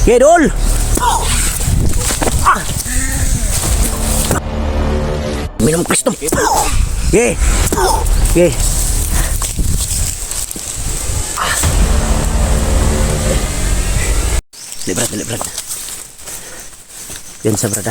Okay, Dol. Minum Kristo. Okay. Okay. Dali brad. Yan sa brad.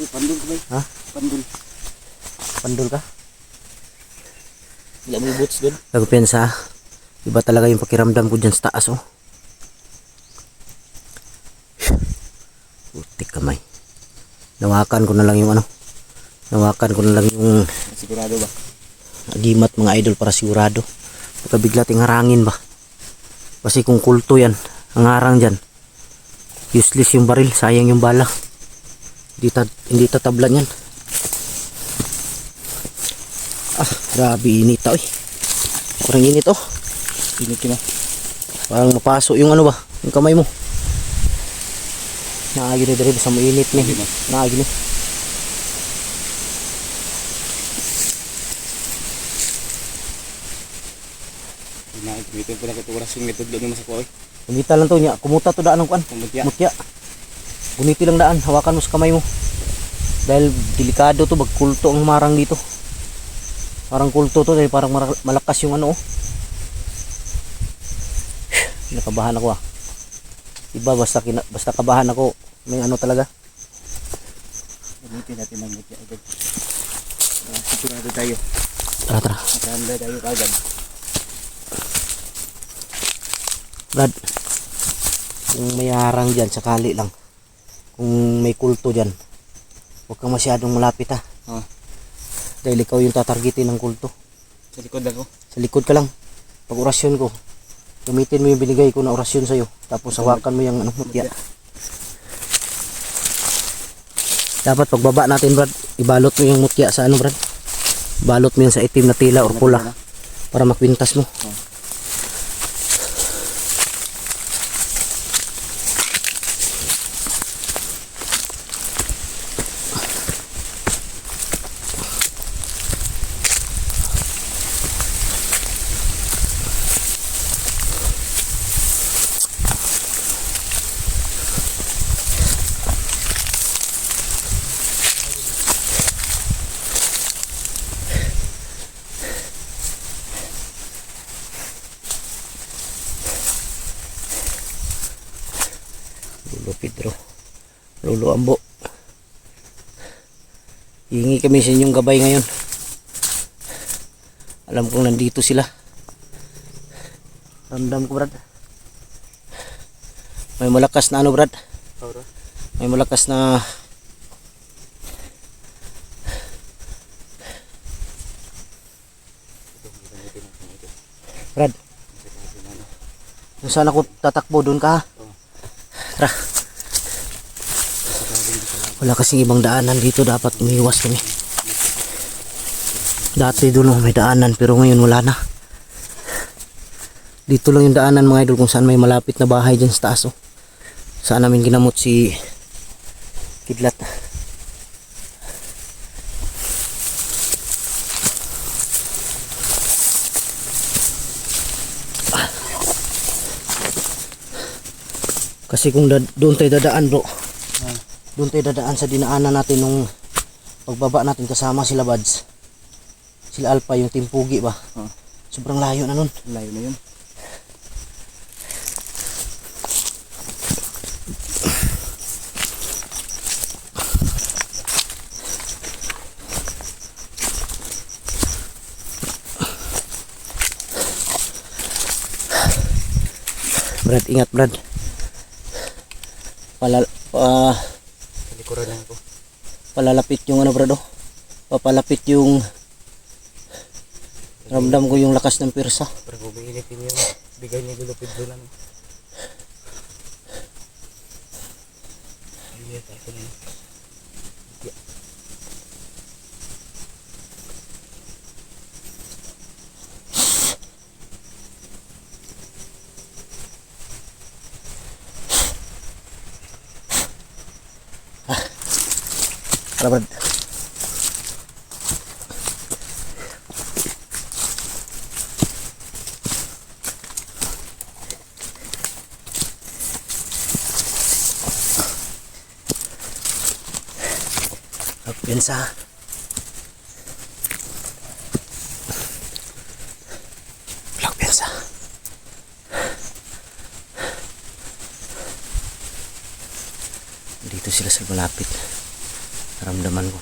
Pandul ka ba? Ha? Pandul ka? Wala mo boots doon? Nagpensa. Iba talaga yung pakiramdam ko dyan sa taas, oh. Putik kamay. Nawakan ko na lang yung Sigurado ba? agimat mga idol para sigurado. Baka bigla ting harangin ba? Kasi kung kulto yan, ang harang dyan, useless yung baril, sayang yung bala. Hindi tatablan yan. Grabe init oh. Parang init oh. Init ka na. Parang mapaso yung ano ba, yung kamay mo. Naagi na dito sa mainit ni. Naagi na. Gamitin po na ito oras yung method doon sa kuha. Gumita lang to niya. Kumuta to daan ng kuan. Mutya. Gumiti lang daan. Hawakan mo sa kamay mo. Dahil delikado to. Bagkulto ang marang dito. Parang kulto to. Dahil parang malakas yung ano oh. Nakabahan ako ah. Iba basta kabahan ako. May ano talaga. Gamitin natin ang mutya agad. Sigurado tayo. Tara. Nakahanda tayo agad. Brad, kung may harang dyan, sakali lang. Kung may kulto dyan, huwag kang masyadong malapit ha. Dahil ikaw yung tatargetin ng kulto. Sa likod ako? Sa likod ka lang. Pag orasyon ko, gamitin mo yung binigay ko na orasyon sa'yo. Tapos hawakan mo yung ano, mutya. Dapat pagbaba natin, Brad, ibalot mo yung mutya sa ano, Brad. Balot mo yan sa itim na tila or pula. Para makwintas mo. Lolo Pedro, Lolo Ambo, hingi kami sa inyong gabay ngayon. Alam kong nandito sila. Ramdam ko, Brad. May malakas na ano, Brad. May malakas na Brad. Kung saan ako tatakbo, doon ka ha. Tara. Wala kasing ibang daanan dito, dapat umiwas kami. Dati doon may daanan pero ngayon wala na. Dito lang yung daanan mga idol kung saan may malapit na bahay dyan sa taas oh. Saan namin ginamot si Kidlat. Kasi kung doon tayo dadaan bro, doon tayo dadaan sa dinaanan natin nung pagbaba natin kasama sila Buds, sila Alpha, yung Timpugi ba. Sobrang layo na nun. Layo na yun. Brad, ingat Brad. Palikuran lang ako. Palalapit yung ano Brad oh. Papalapit yung ramdam ko yung lakas ng pirsa. Pero bumiinitin yung bigay ni Lolo Pedro lang. Ayan tayo na. Tara Brad. Pensa. Black pensa. Dito sila sa malapit. Naramdaman ko.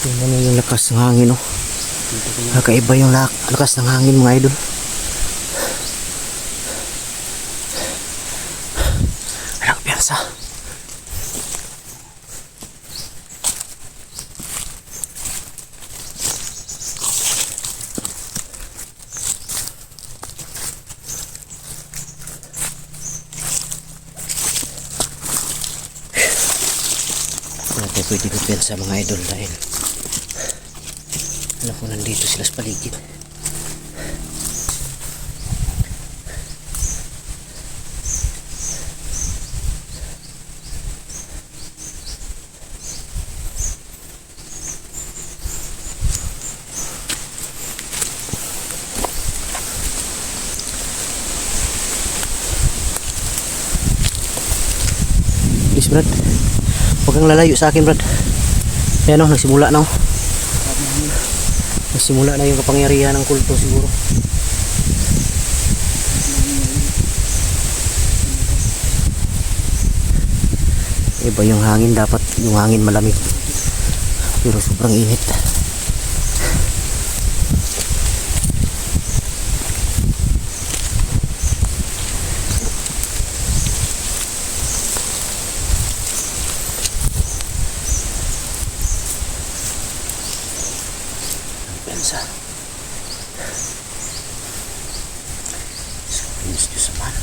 Tingnan niyo yung lakas ng hangin, no? Kakaiba yung lakas ng hangin, mga idol. Anak piyansa. Natin pwede ko piyansa, mga idol, dahil alam ko nandito sila sa paligid. Please Brad, huwag kang lalayo sa akin Brad. Ayan o, nagsimula na o. Nagsimula na yung kapangyarihan ng kulto siguro. Iba yung hangin, dapat yung hangin malamig. Pero sobrang init. Pensa. Sabihin Diyos naman.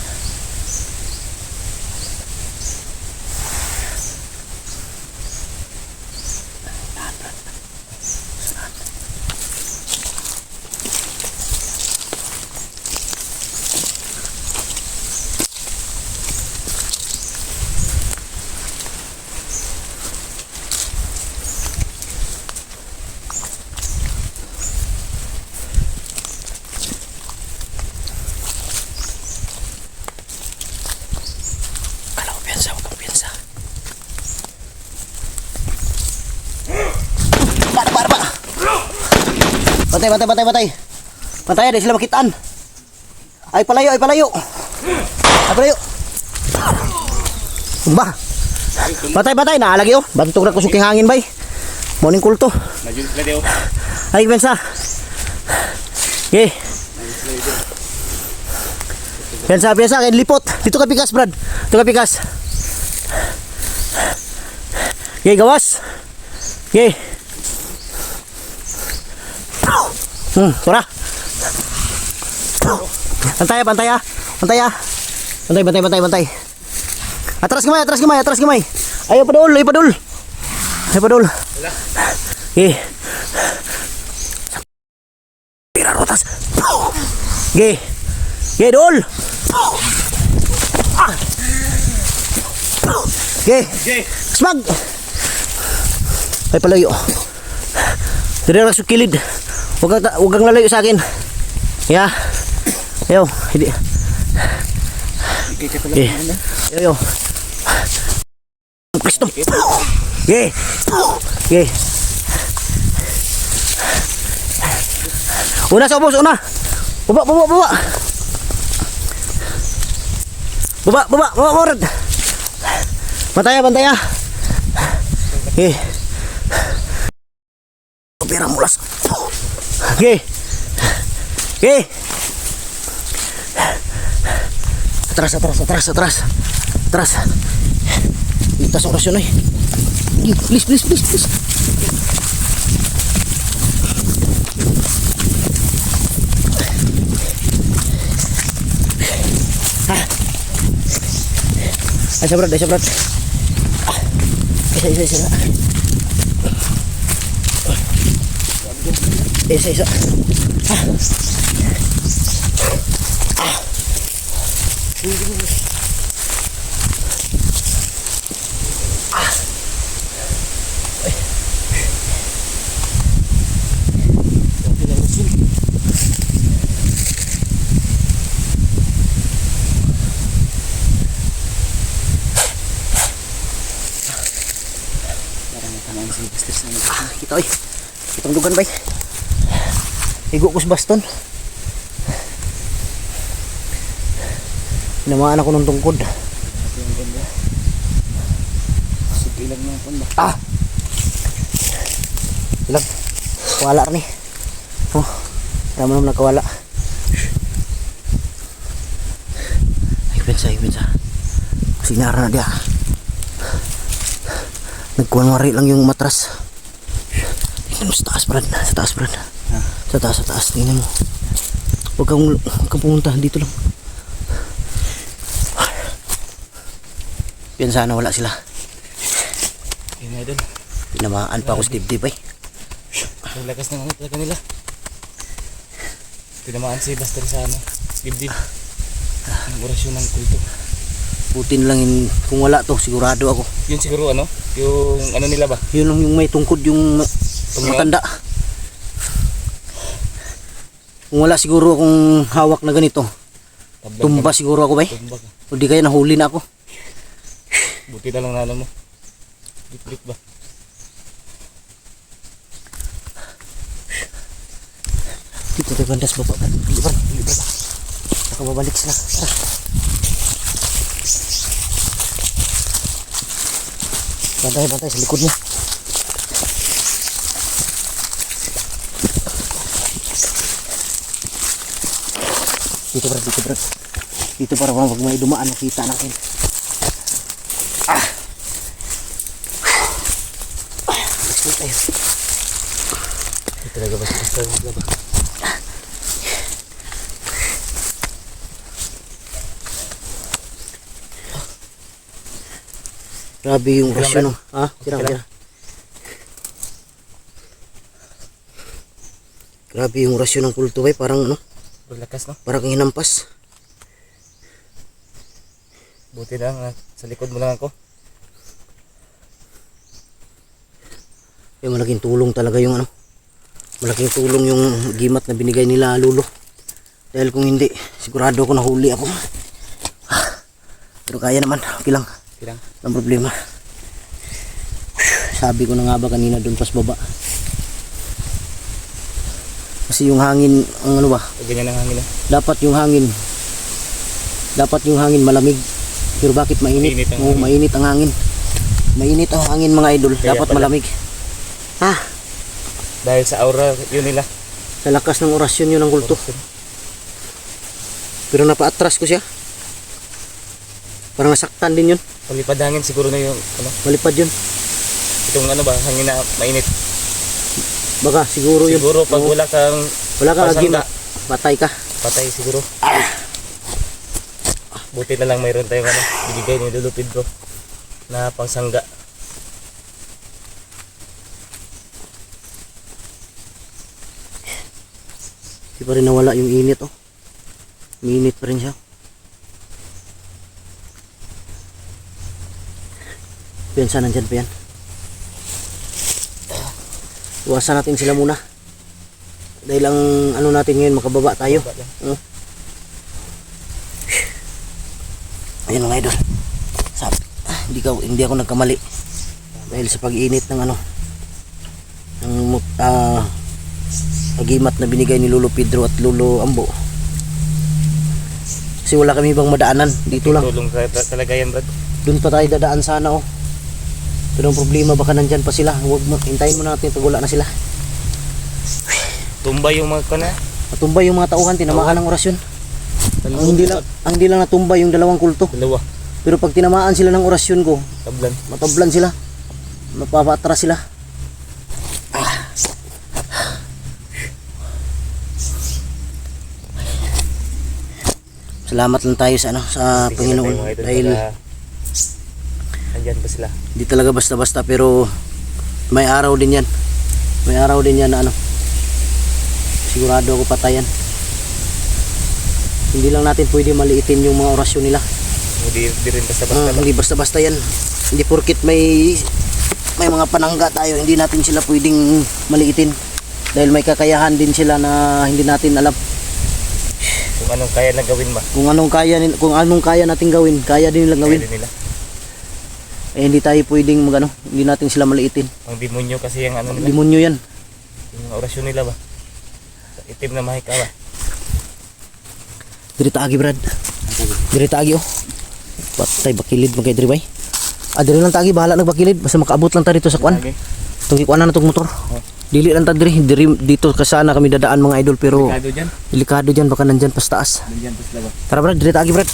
Batay. Batay, di sila makitaan. Ay palayo. Ba. Batay, naalagi oh. Bantog na kusuking hangin bay. Morning kulto. Ay pensa. Okay. Pensa kay lipot. Dito ka pikas, Brad. Dito ka pikas. Okay, gawas. Okay. Tura. Bantay. Atras kamay. Ayo padul. Okay. Pira rotas. Okay. Okay, dul. Okay. Smag. Ay palayo. Dire ra sa kilid. Huwag kang lalayo sa akin. Yeah. Ayaw. Hindi. Okay. Ayaw. Kristo. Okay. Okay. Una sa ubos, una. Baba. Baba. Bantaya. Okay. Pira mulas. Okay. Atras. Itas orasyon ay. Please. Ay sabrat. Isa. Isa. Kita oy. Itong dugan bay. Igo ko sa baston. Namaan ako ng tungkod. Ang ganda. Sige lang ng panda. Ilang. Wala rin eh. Oh. Tama naman nakawala. Ay pensa. Sinara na dia. Nagkuwanwari lang yung matras. Tingnan mo sa taas, Brad. Sa taas. Tingnan mo. Huwag kang pumunta. Dito lang. Yan sana wala sila. Yun na doon. Tinamaan pa ako sa dibdib ay. Ang lakas ng ano talaga nila. Tinamaan si Buster sa ano. Dibdib. Ang orasyon ng kulto. Putin lang yun. Kung wala to, sigurado ako. Yun siguro ano? Yung ano nila ba? Yun lang yung may tungkod yung matanda. Kung wala siguro akong hawak na ganito, tumba siguro ako ba eh. Tumba ka. O di kaya nahuli na ako. Buti na lang nalo mo. Lit ba? Dito tayo bandas baba. Libar. Saka babalik sila. Tara. Bantay sa likod niya. Dito bro. Dito para pag may dumaan nakita natin. Let's tayo. Ito talaga ba si Buster nila ba? Grabe yung rasyon. Tira. Grabe yung rasyon ng kulto ay parang ano, Lakas no? parang hinampas. Buti lang sa likod mo lang ako. Yung malaking tulong talaga yung ano. Malaking tulong yung gimat na binigay nila lulo. Dahil kung hindi, sigurado ako nahuli ako. Pero kaya naman, okay lang. Bilang. Ang problema. Sabi ko na nga ba kanina doon pas baba. Kasi yung hangin, ang ano ba? Ganyan ang hangin. Dapat yung hangin malamig. Pero bakit mainit? Mainit ang Oo, hangin. mainit ang hangin. Mainit ang hangin mga idol. Kaya Dapat pala. malamig. Dahil sa aura yun nila. Sa lakas ng orasyon yun ng kulto. Pero napaatras ko siya. Parang nasaktan din yun. Palipad hangin siguro na yung ano. Malipad yun. Itong ano ba, hangin na mainit. Baka siguro yun. Siguro pag Oo. wala kang Wala kang pasangga, agimat. Patay ka. patay siguro. Buti na lang mayroon tayong ano, binigay ni Lolo Pedro na pangsangga. Di pa rin nawala yung init oh. Minit pa rin siya. Piyansa nandyan pa yan. Iwasan natin sila muna. Dahil ang ano natin ngayon makababa tayo. Ayan mga idol. Hindi ako nagkamali. Dahil sa pag-init ng ano ng agimat na binigay ni Lolo Pedro at Lolo Ambo. Kasi wala kami ibang madaanan. Dito lang. Tulong talaga yan, Brad. Doon pa tayo dadaan sana oh. Pero ang problema baka nandyan pa sila. Huwag mo, hintayin mo natin pag wala na sila. Tumba yung mga kana. Matumba yung mga tauhan, tinamaan ng orasyon. Ang hindi lang natumba yung dalawang kulto. Dalawa. Pero pag tinamaan sila ng orasyon ko, Tablan. matablan sila. Mapapatras sila. Salamat lang tayo sa ano sa Panginoon dahil andyan pa sila. hindi talaga basta-basta pero may araw din yan. May araw din yan na ano. Sigurado ako patayan. Hindi lang natin pwede maliitin yung mga orasyon nila. Hindi rin basta-basta. Hindi basta-basta yan. Hindi porkit may mga panangga tayo, hindi natin sila pwedeng maliitin. Dahil may kakayahan din sila na hindi natin alam. Kung anong kaya na gawin ba? Kung anong kaya nating gawin, kaya din nilang gawin. Kaya din nila. Eh hindi tayo pwedeng magano, hindi natin sila maliitin. Ang demonyo kasi yung ano nila. Demonyo yan. Yung mga orasyon nila ba? Sa itim na mahika ba? Diri taagi Brad. Diri taagi oh. Patay bakilid magay diri bay. Diri lang taagi bahala nagbakilid basta makaabot lang ta dito sa kwan. Okay. Tungki kuan na tong motor. Dili lang ta diri dito ka sana kami dadaan mga idol pero Delikado dyan. delikado diyan baka nandyan pas taas. Nandyan pa sila ba? Tara Brad, diri taagi Brad.